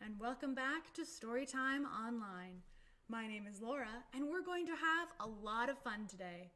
and welcome back to Storytime Online. My name is Laura, and we're going to have a lot of fun today.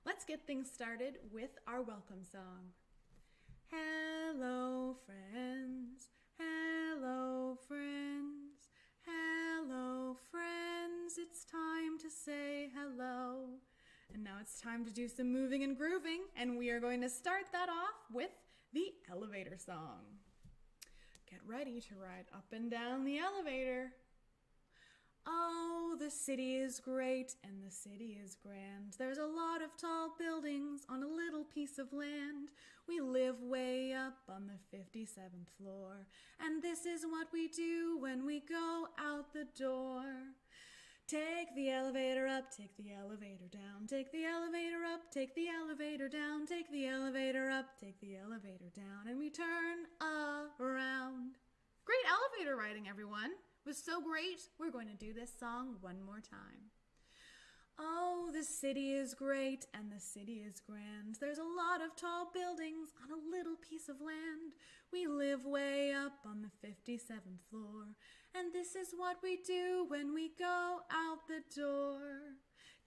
Let's get things started with our welcome song. Hello, friends. Hello, friends. Hello, friends. It's time to say hello. And now it's time to do some moving and grooving, and we are going to start that off with the elevator song. Get ready to ride up and down the elevator. Oh, the city is great and the city is grand. There's a lot of tall buildings on a little piece of land. We live way up on the 57th floor, and this is what we do when we go out the door. Take the elevator up, take the elevator down, take the elevator up, take the elevator down, take the elevator up, take the elevator down, and we turn around. Great elevator riding, everyone. It was so great. We're going to do this song one more time. Oh, the city is great and the city is grand. There's a lot of tall buildings on a little piece of land. We live way up on the 57th floor, and this is what we do when we go out the door.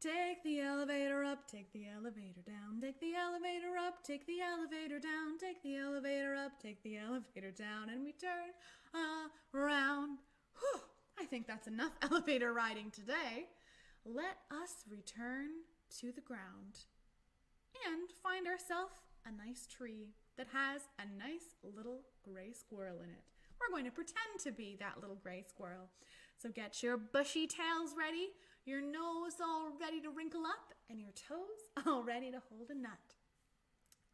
Take the elevator up, take the elevator down, take the elevator up, take the elevator down, take the elevator up, take the elevator down, and we turn around. Whew, I think that's enough elevator riding today. Let us return to the ground and find ourselves a nice tree that has a nice little gray squirrel in it. We're going to pretend to be that little gray squirrel. So get your bushy tails ready, your nose all ready to wrinkle up, and your toes all ready to hold a nut.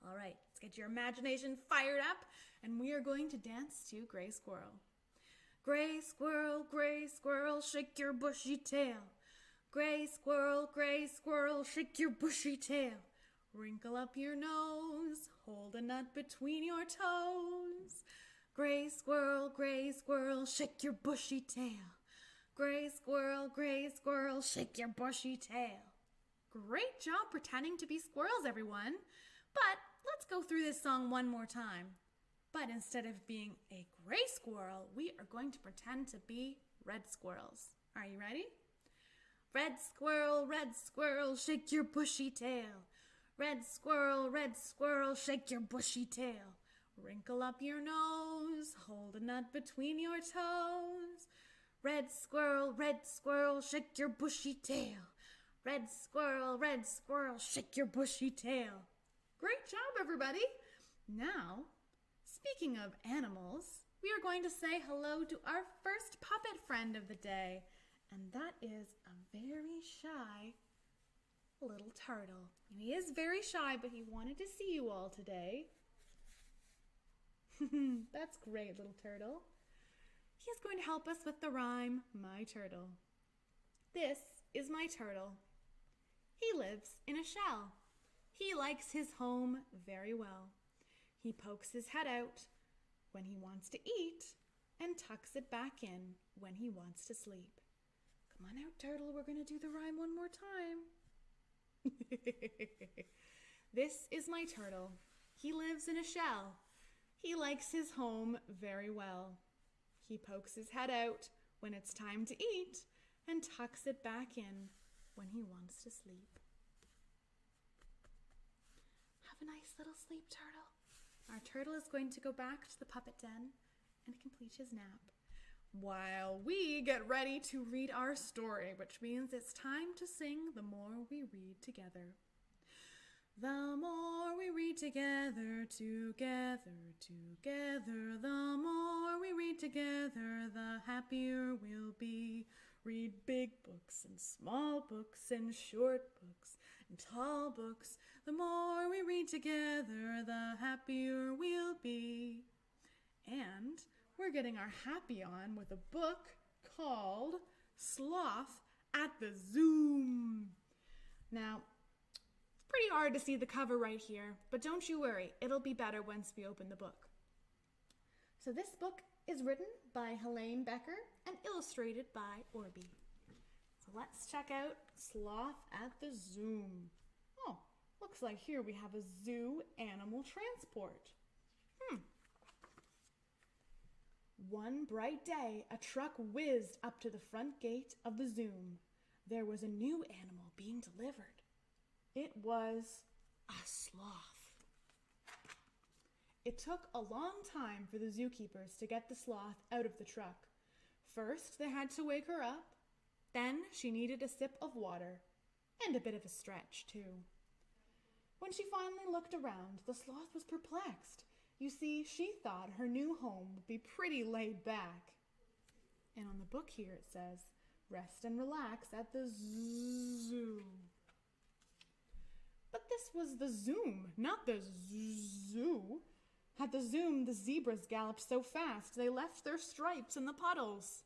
All right, let's get your imagination fired up, and we are going to dance to Gray Squirrel. Gray squirrel, shake your bushy tail. Gray squirrel, shake your bushy tail. Wrinkle up your nose, hold a nut between your toes. Gray squirrel, shake your bushy tail. Gray squirrel, shake your bushy tail. Great job pretending to be squirrels, everyone. But let's go through this song one more time. But instead of being a gray squirrel, we are going to pretend to be red squirrels. Are you ready? Red squirrel, shake your bushy tail. Red squirrel, shake your bushy tail. Wrinkle up your nose, hold a nut between your toes. Red squirrel, shake your bushy tail. Red squirrel, shake your bushy tail. Great job, everybody. Now, speaking of animals, we are going to say hello to our first puppet friend of the day, and that is a very shy little turtle. And he is very shy, but he wanted to see you all today. That's great, little turtle. He is going to help us with the rhyme, My Turtle. This is my turtle. He lives in a shell. He likes his home very well. He pokes his head out when he wants to eat and tucks it back in when he wants to sleep. Come on out, turtle. We're going to do the rhyme one more time. This is my turtle. He lives in a shell. He likes his home very well. He pokes his head out when it's time to eat and tucks it back in when he wants to sleep. Have a nice little sleep, turtle. Our turtle is going to go back to the puppet den and complete his nap, while we get ready to read our story, which means it's time to sing The More We Read Together. The more we read together, together, the more we read together, the happier we'll be. Read big books and small books and short books and tall books. The more we read together, the happier we'll be. And we're getting our happy on with a book called Sloth at the Zoo. Now, it's pretty hard to see the cover right here, but don't you worry, it'll be better once we open the book. So this book is written by Helene Becker and illustrated by Orby. So let's check out Sloth at the Zoo. Oh, looks like here we have a zoo zoo animal transport. One bright day, a truck whizzed up to the front gate of the Zoom. There was a new animal being delivered. It was a sloth. It took a long time for the zookeepers to get the sloth out of the truck. First, they had to wake her up. Then she needed a sip of water and a bit of a stretch, too. When she finally looked around, the sloth was perplexed. You see, she thought her new home would be pretty laid back. And on the book here it says, rest and relax at the zoo. But this was the Zoom, not the zoo. At the Zoom, the zebras galloped so fast they left their stripes in the puddles.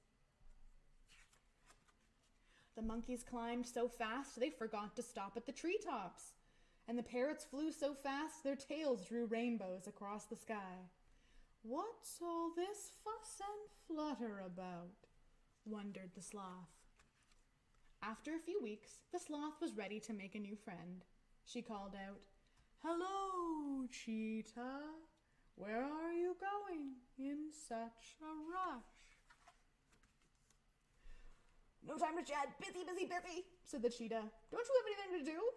The monkeys climbed so fast they forgot to stop at the treetops. And the parrots flew so fast their tails drew rainbows across the sky. What's all this fuss and flutter about? Wondered the sloth. After a few weeks, the sloth was ready to make a new friend. She called out, "Hello, cheetah. Where are you going in such a rush?" "No time to chat. Busy, busy, busy," said the cheetah. "Don't you have anything to do?"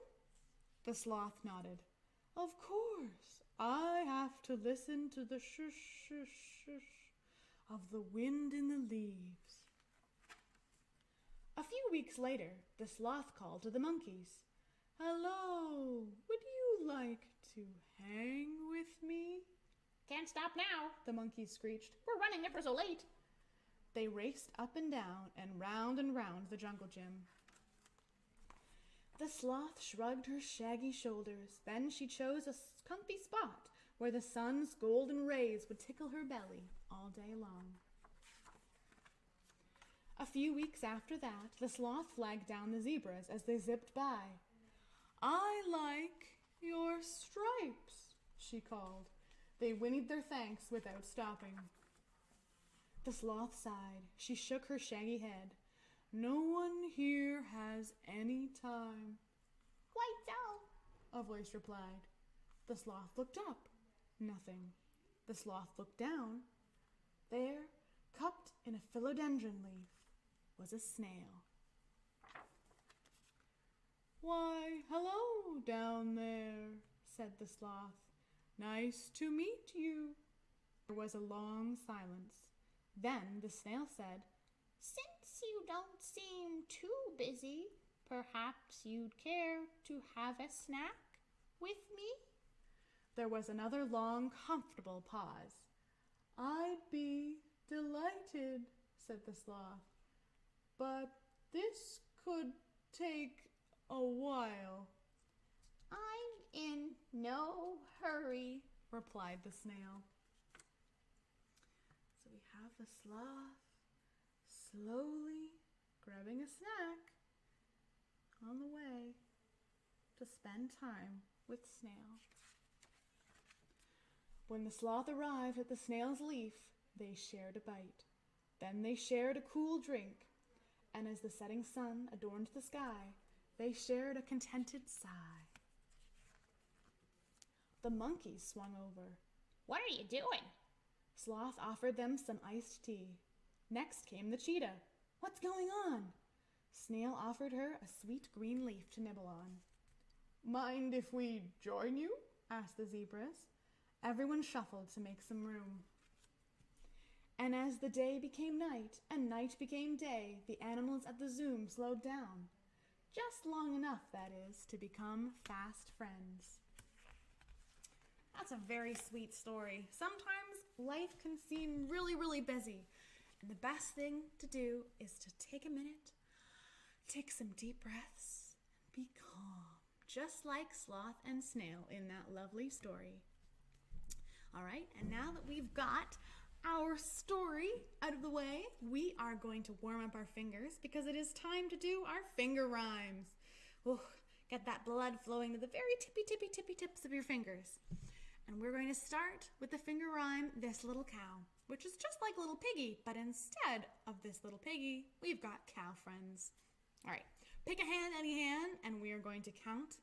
The sloth nodded. "Of course. I have to listen to the shush, shush, shush of the wind in the leaves." A few weeks later, the sloth called to the monkeys. "Hello, would you like to hang with me?" "Can't stop now," the monkeys screeched. "We're running ever so late." They raced up and down and round the jungle gym. The sloth shrugged her shaggy shoulders. Then she chose a comfy spot where the sun's golden rays would tickle her belly all day long. A few weeks after that, the sloth flagged down the zebras as they zipped by. "I like your stripes," she called. They whinnied their thanks without stopping. The sloth sighed. She shook her shaggy head. "No one here has any time." "Quite so," a voice replied. The sloth looked up. Nothing. The sloth looked down. There, cupped in a philodendron leaf, was a snail. "Why, hello down there," said the sloth. "Nice to meet you." There was a long silence. Then the snail said, "Since you don't seem too busy, perhaps you'd care to have a snack with me?" There was another long, comfortable pause. "I'd be delighted," said the sloth, "but this could take a while." "I'm in no hurry," replied the snail. So we have the sloth slowly grabbing a snack on the way to spend time with Snail. When the sloth arrived at the snail's leaf, they shared a bite. Then they shared a cool drink, and as the setting sun adorned the sky, they shared a contented sigh. The monkeys swung over. "What are you doing?" Sloth offered them some iced tea. Next came the cheetah. "What's going on?" Snail offered her a sweet green leaf to nibble on. "Mind if we join you?" asked the zebras. Everyone shuffled to make some room. And as the day became night and night became day, the animals at the Zoom slowed down. Just long enough, that is, to become fast friends. That's a very sweet story. Sometimes life can seem really, really busy. And the best thing to do is to take a minute, take some deep breaths, and be calm. Just like Sloth and Snail in that lovely story. All right, and now that we've got our story out of the way, we are going to warm up our fingers because it is time to do our finger rhymes. Get that blood flowing to the very tippy tips of your fingers. And we're going to start with the finger rhyme, This Little Cow, which is just like Little Piggy, but instead of this little piggy, we've got cow friends. All right, pick a hand, any hand, and we are going to count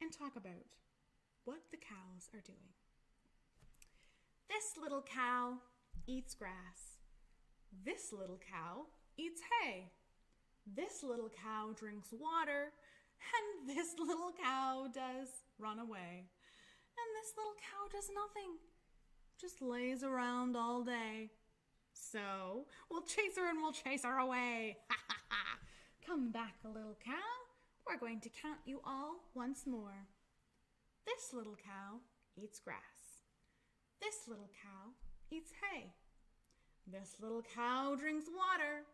and talk about what the cows are doing. This little cow eats grass. This little cow eats hay. This little cow drinks water, and this little cow does run away. And this little cow does nothing, just lays around all day. So we'll chase her and we'll chase her away. Ha ha ha. Come back, a little cow. We're going to count you all once more. This little cow eats grass. This little cow eats hay. This little cow drinks water.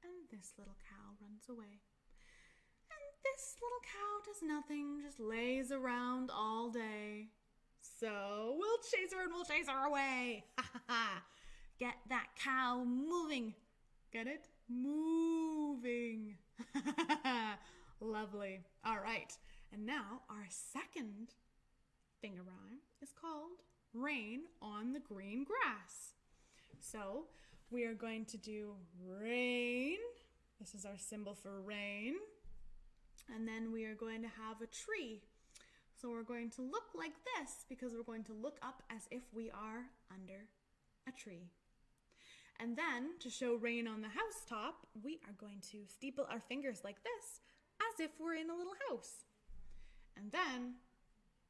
And this little cow runs away. And this little cow does nothing, just lays around all day. So we'll chase her and we'll chase her away. Ha ha ha. Get that cow moving. Get it? Moving. Lovely. All right. And now our second finger rhyme is called Rain on the Green Grass. So we are going to do rain. This is our symbol for rain. And then we are going to have a tree. So we're going to look like this because we're going to look up as if we are under a tree. And then to show rain on the housetop, we are going to steeple our fingers like this as if we're in a little house. And then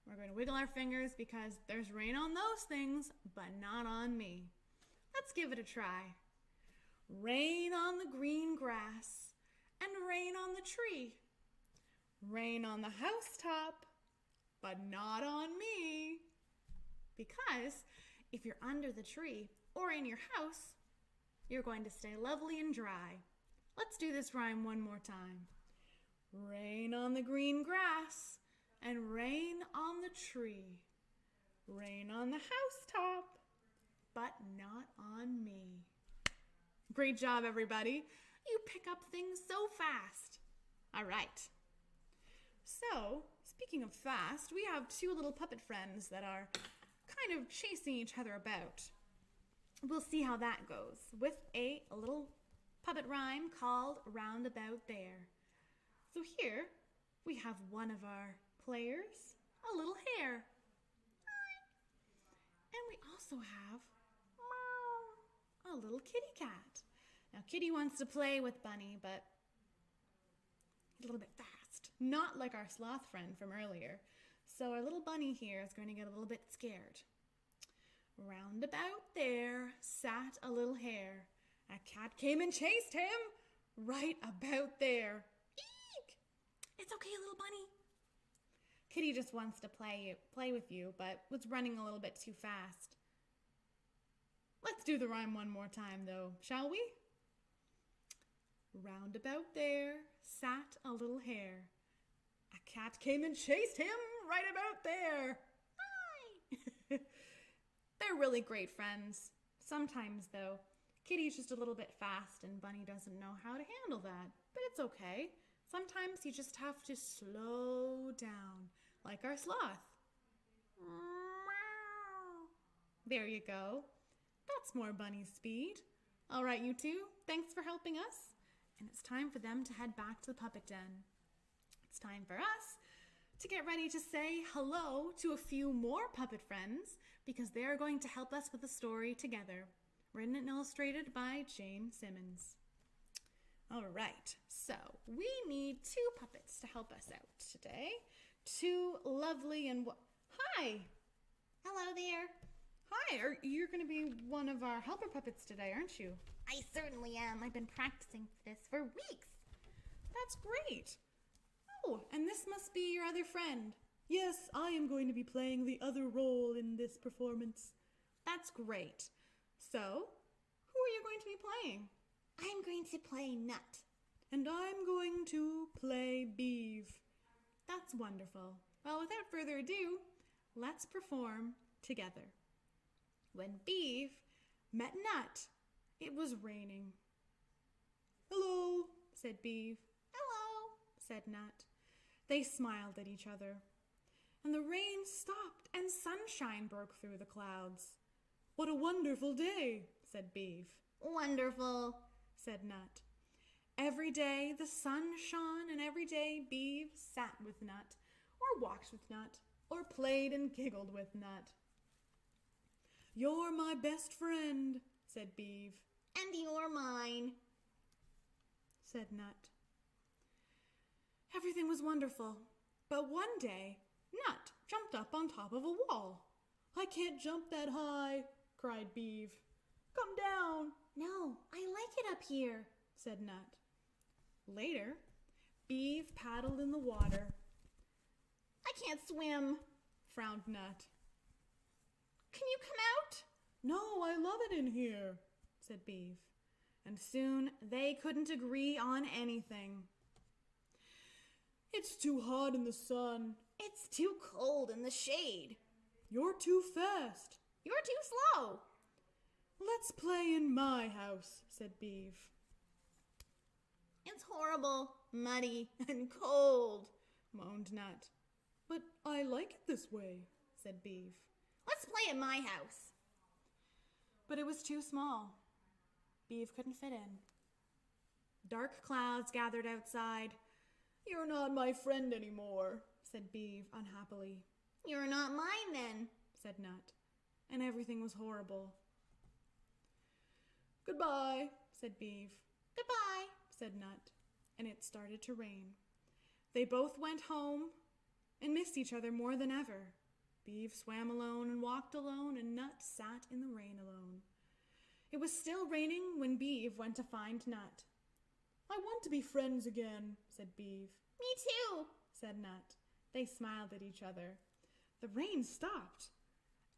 we're going to wiggle our fingers because there's rain on those things, but not on me. Let's give it a try. Rain on the green grass and rain on the tree. Rain on the housetop, but not on me. Because if you're under the tree or in your house, you're going to stay lovely and dry. Let's do this rhyme one more time. Rain on the green grass and rain on the tree. Rain on the housetop, but not on me. Great job, everybody. You pick up things so fast. All right. So, speaking of fast, we have two little puppet friends that are kind of chasing each other about. We'll see how that goes with a little puppet rhyme called Roundabout There. So here we have one of our players, a little hare. And we also have a little kitty cat. Now Kitty wants to play with Bunny, but he's a little bit fast. Not like our sloth friend from earlier. So our little bunny here is going to get a little bit scared. Round about there sat a little hare. A cat came and chased him right about there. Eek! It's okay, little bunny. Kitty just wants to play with you, but was running a little bit too fast. Let's do the rhyme one more time, though, shall we? Round about there sat a little hare. A cat came and chased him right about there. Hi! They're really great friends. Sometimes, though, Kitty's just a little bit fast and Bunny doesn't know how to handle that. But it's okay. Sometimes you just have to slow down, like our sloth. There you go. That's more Bunny speed. All right, you two, thanks for helping us. And it's time for them to head back to the puppet den. It's time for us to get ready to say hello to a few more puppet friends because they're going to help us with the story together. Written and illustrated by Jane Simmons. All right, so we need two puppets to help us out today. Two lovely and... Hi! Hello there. Hi, you're going to be one of our helper puppets today, aren't you? I certainly am. I've been practicing for this for weeks. That's great. Oh, and this must be your other friend. Yes, I am going to be playing the other role in this performance. That's great. So, who are you going to be playing? I'm going to play Nut. And I'm going to play Beeve. That's wonderful. Well, without further ado, let's perform together. When Beeve met Nut, it was raining. Hello, said Beeve. Hello, said Nut. They smiled at each other. And the rain stopped and sunshine broke through the clouds. What a wonderful day, said Beeve. Wonderful, said Nut. Every day the sun shone and every day Beeve sat with Nut, or walked with Nut, or played and giggled with Nut. "You're my best friend," said Beeve. "And you're mine," said Nut. Everything was wonderful, but one day Nut jumped up on top of a wall. "I can't jump that high," cried Beeve. "Come down." "No, I like it up here," said Nut. Later, Beeve paddled in the water. "I can't swim," frowned Nut. "Can you come out?" "No, I love it in here," said Beeve. And soon they couldn't agree on anything. "It's too hot in the sun." "It's too cold in the shade." "You're too fast." "You're too slow." "Let's play in my house," said Beeve. "It's horrible, muddy, and cold," moaned Nut. "But I like it this way," said Beeve. "Let's play at my house." But it was too small. Beeve couldn't fit in. Dark clouds gathered outside. "You're not my friend anymore," said Beeve unhappily. "You're not mine then," said Nut, and everything was horrible. "Goodbye," said Beeve. "Goodbye," said Nut, and it started to rain. They both went home and missed each other more than ever. Beeve swam alone and walked alone, and Nut sat in the rain alone. It was still raining when Beeve went to find Nut. "I want to be friends again," said Beeve. "Me too," said Nut. They smiled at each other. The rain stopped,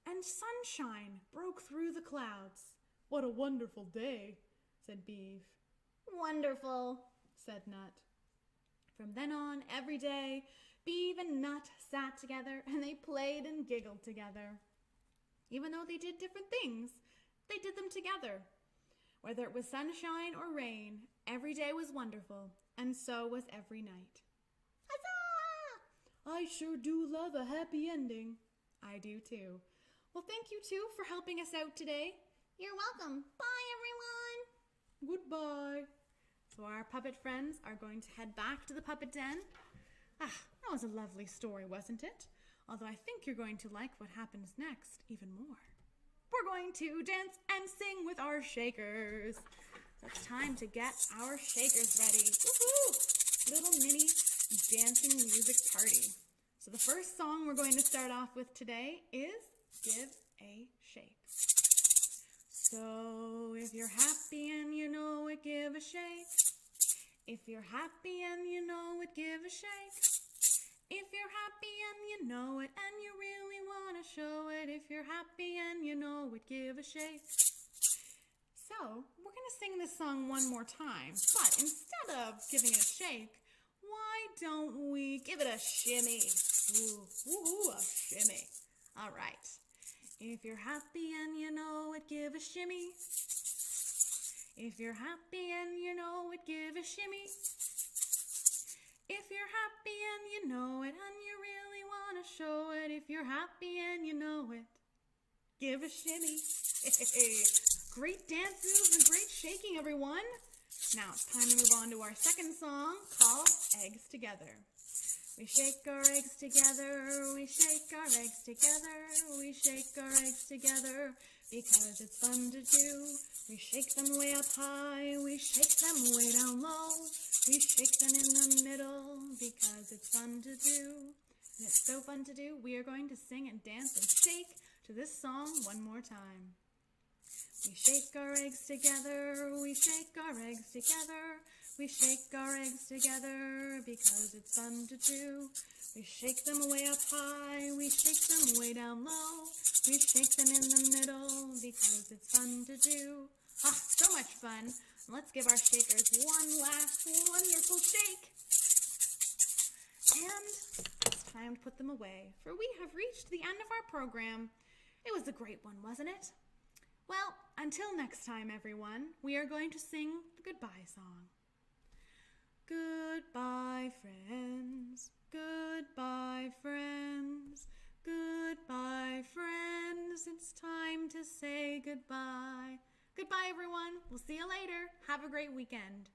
and sunshine broke through the clouds. "What a wonderful day," said Beeve. "Wonderful," said Nut. From then on, every day, Beeve and Nut sat together and they played and giggled together. Even though they did different things, they did them together. Whether it was sunshine or rain, every day was wonderful, and so was every night. Huzzah! "I sure do love a happy ending." "I do too." Well, thank you too for helping us out today. "You're welcome. Bye, everyone." Goodbye. So our puppet friends are going to head back to the puppet den. That was a lovely story, wasn't it? Although I think you're going to like what happens next even more. We're going to dance and sing with our shakers. So it's time to get our shakers ready. Woohoo! Little mini dancing music party. So the first song we're going to start off with today is Give a Shake. So if you're happy and you know it, give a shake. If you're happy and you know it, give a shake. If you're happy and you know it and you really want to show it, if you're happy and you know it, give a shake. So we're going to sing this song one more time, but instead of giving it a shake, why don't we give it a shimmy? Ooh, a shimmy. All right. If you're happy and you know it, give a shimmy. If you're happy and you know it, give a shimmy. If you're happy and you know it and you really want to show it, if you're happy and you know it, give a shimmy. Great dance moves and great shaking, everyone. Now it's time to move on to our second song called Eggs Together. We shake our eggs together, we shake our eggs together, we shake our eggs together, because it's fun to do. We shake them way up high, we shake them way down low, we shake them in the middle, because it's fun to do. And it's so fun to do, we are going to sing and dance and shake to this song one more time. We shake our eggs together, we shake our eggs together, we shake our eggs together, because it's fun to do. We shake them way up high, we shake them way down low, we shake them in the middle, because it's fun to do. So much fun. Let's give our shakers one last wonderful shake. And it's time to put them away, for we have reached the end of our program. It was a great one, wasn't it? Well, until next time, everyone, we are going to sing the goodbye song. Goodbye, friends. Goodbye, friends. Goodbye, friends. It's time to say goodbye. Goodbye, everyone. We'll see you later. Have a great weekend.